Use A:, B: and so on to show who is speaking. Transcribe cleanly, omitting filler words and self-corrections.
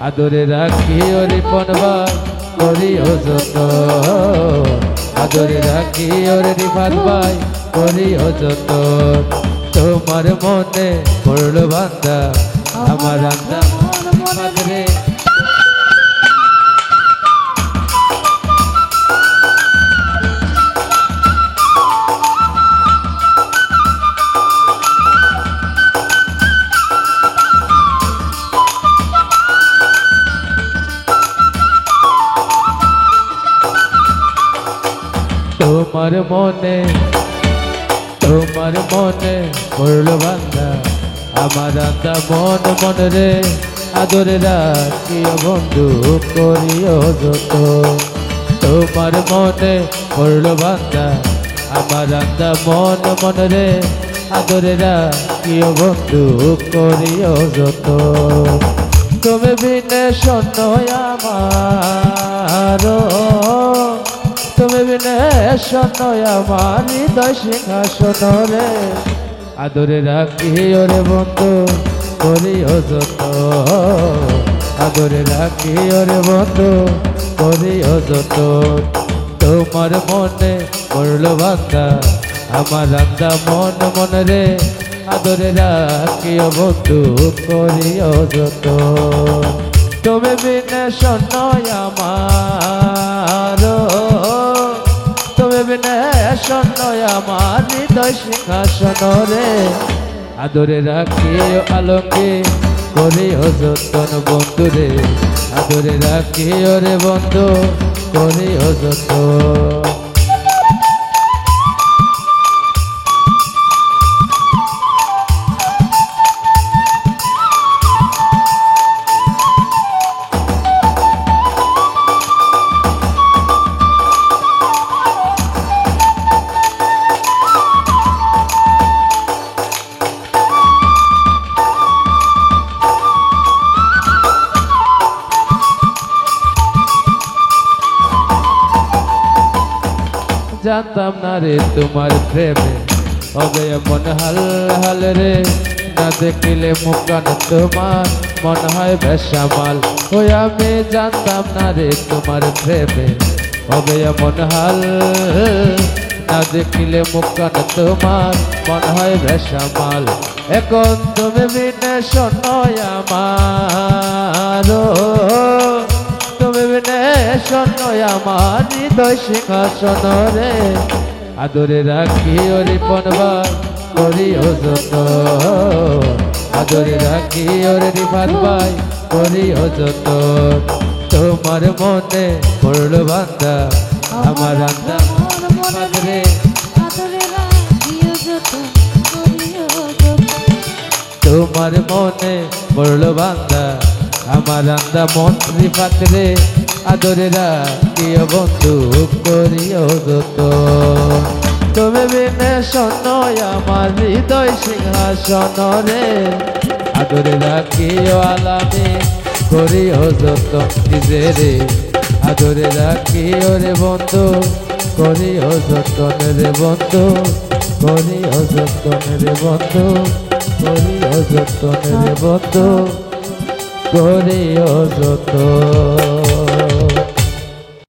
A: আদরে রাখি ওরে পনবার করিও যতন আদরে রাখি ওরে রিফাত ভাই করিও যতন তোমার মনে পড়ল বান্দা আমার আন্দা মন রে তোমার মনে পড়ল বান্দা আমার আন্দা মন রে আদরে রাখিও বন্ধু করিও যত তোমার মনে পড়ল বান্দা আমার আন্দা মন রে আদরে রাখিও বন্ধু করিও যত তুমি বিনে শোন আমার তুমি বিনে শোন আমার হৃদয় সিংহাসন রে আদরে রাখি ওরে বন্ধু করিও যত আদরে রাখি ওরে বন্ধু করিও যত তোমার মনে পড়ল বান্দা আমার আন্দা মন রে আদরে রাখিও বন্ধু করিও যত তুমি বিনে শোন আমার তুমি বিনে শোন আমার হৃদয় সিংহাসন রে আদরে রাখিও আলোকে করিও যতন বন্ধু রে আদরে রাখিও রে বন্ধু করিও যতন জানতাম না রে তোমার প্রেমে হবে এমন হাল হাল রে না দেখিলে মুখান তোমার মন হয় বেসামাল ওই আমি জানতাম না রে তোমার প্রেমে হবে এমন হাল না দেখিলে মুখান তোমার মন হয় বেসামাল এখন তুমি বিনে শোনো আমার তুমি বিনে শোনো আমার হৃদয় সিংহাসন রে আদরে রাখি ওরে পনবার করিও যত আদরে রাখি ওরে রিফাত ভাই করিও যত তোমার মনে পড়ল বান্দা আমার আন্দা মন রে তোমার মনে পড়ল বান্দা আমার আন্দা মন রিফাত রে আদরে রাখিও বন্ধু করিও যত তুমি বিনে শোনো আমার হৃদয় সিংহাসন রে আদরে রাখিও আলামে করিও যত নিজে রে আদরে রাখিও রে বন্ধু করিও যতন রে বন্ধু করিও যতন রে বন্ধু করিও যতন রে বন্ধু করিও যতন।